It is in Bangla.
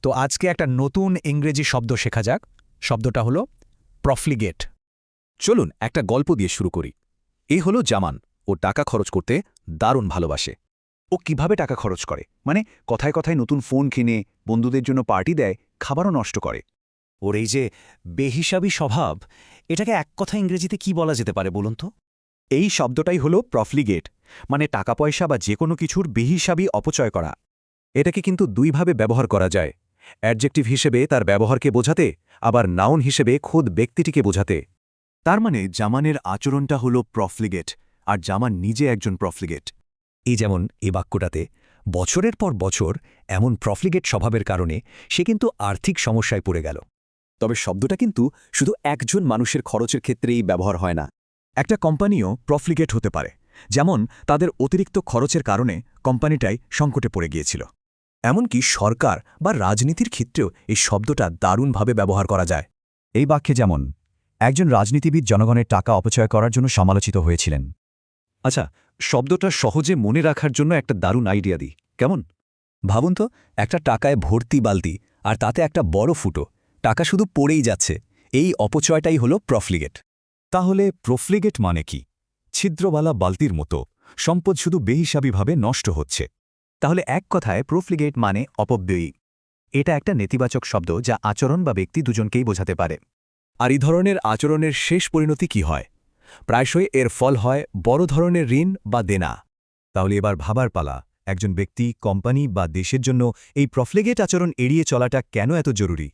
তো আজকে একটা নতুন ইংরেজি শব্দ শেখা যাক। শব্দটা হলো প্রফলিগেট। চলুন একটা গল্প দিয়ে শুরু করি। এই হলো জামান। ও টাকা খরচ করতে দারুণ ভালোবাসে। ও কিভাবে টাকা খরচ করে, মানে কথায় কথায় নতুন ফোন কিনে, বন্ধুদের জন্য পার্টি দেয়, খাবারও নষ্ট করে। ওর এই যে বেহিসাবি স্বভাব, এটাকে এক কথা ইংরেজিতে কি বলা যেতে পারে বলুন তো? এই শব্দটাই হলো প্রফলিগেট, মানে টাকা পয়সা বা যে কোনো কিছুর বেহিসাবি অপচয় করা। এটাকে কিন্তু দুইভাবে ব্যবহার করা যায়। অ্যাডজেক্টিভ হিসেবে তার ব্যবহারকে বোঝাতে, আবার নাউন হিসেবে খোদ ব্যক্তিটিকে বোঝাতে। তার মানে জামানের আচরণটা হলো প্রফলিগেট, আর জামান নিজে একজন প্রফলিগেট। এই যেমন এ বাক্যটাতে বছরের পর বছর এমন প্রফলিগেট স্বভাবের কারণে সে কিন্তু আর্থিক সমস্যায় পড়ে গেল। তবে শব্দটা কিন্তু শুধু একজন মানুষের খরচের ক্ষেত্রেই ব্যবহার হয় না। একটা কোম্পানিও প্রফলিগেট হতে পারে, যেমন তাদের অতিরিক্ত খরচের কারণে কোম্পানিটাই সংকটে পড়ে গিয়েছিল। এমনকি সরকার বা রাজনীতির ক্ষেত্রেও এই শব্দটা দারুণভাবে ব্যবহার করা যায়। এই বাক্যে যেমন একজন রাজনীতিবিদ জনগণের টাকা অপচয় করার জন্য সমালোচিত হয়েছিলেন। আচ্ছা, শব্দটা সহজে মনে রাখার জন্য একটা দারুণ আইডিয়া দিই, কেমন? ভাবুন তো, একটা টাকায় ভর্তি বালতি, আর তাতে একটা বড় ফুটো, টাকা শুধু পড়েই যাচ্ছে। এই অপচয়টাই হলো প্রফলিগেট। তাহলে প্রফলিগেট মানে কি? ছিদ্রওয়ালা বালতির মতো সম্পদ শুধু বেহিসাবিভাবে নষ্ট হচ্ছে। তাহলে এক কথায় প্রফলিগেট মানে অপব্যয়ী। এটা একটা নেতিবাচক শব্দ যা আচরণ বা ব্যক্তি দুজনকেই বোঝাতে পারে। আর এই ধরনের আচরণের শেষ পরিণতি কি হয়? প্রায়শই এর ফল হয় বড় ধরনের ঋণ বা দেনা। তাহলে এবার ভাবার পালা, একজন ব্যক্তি, কোম্পানি বা দেশের জন্য এই প্রফলিগেট আচরণ এড়িয়ে চলাটা কেন এত জরুরি?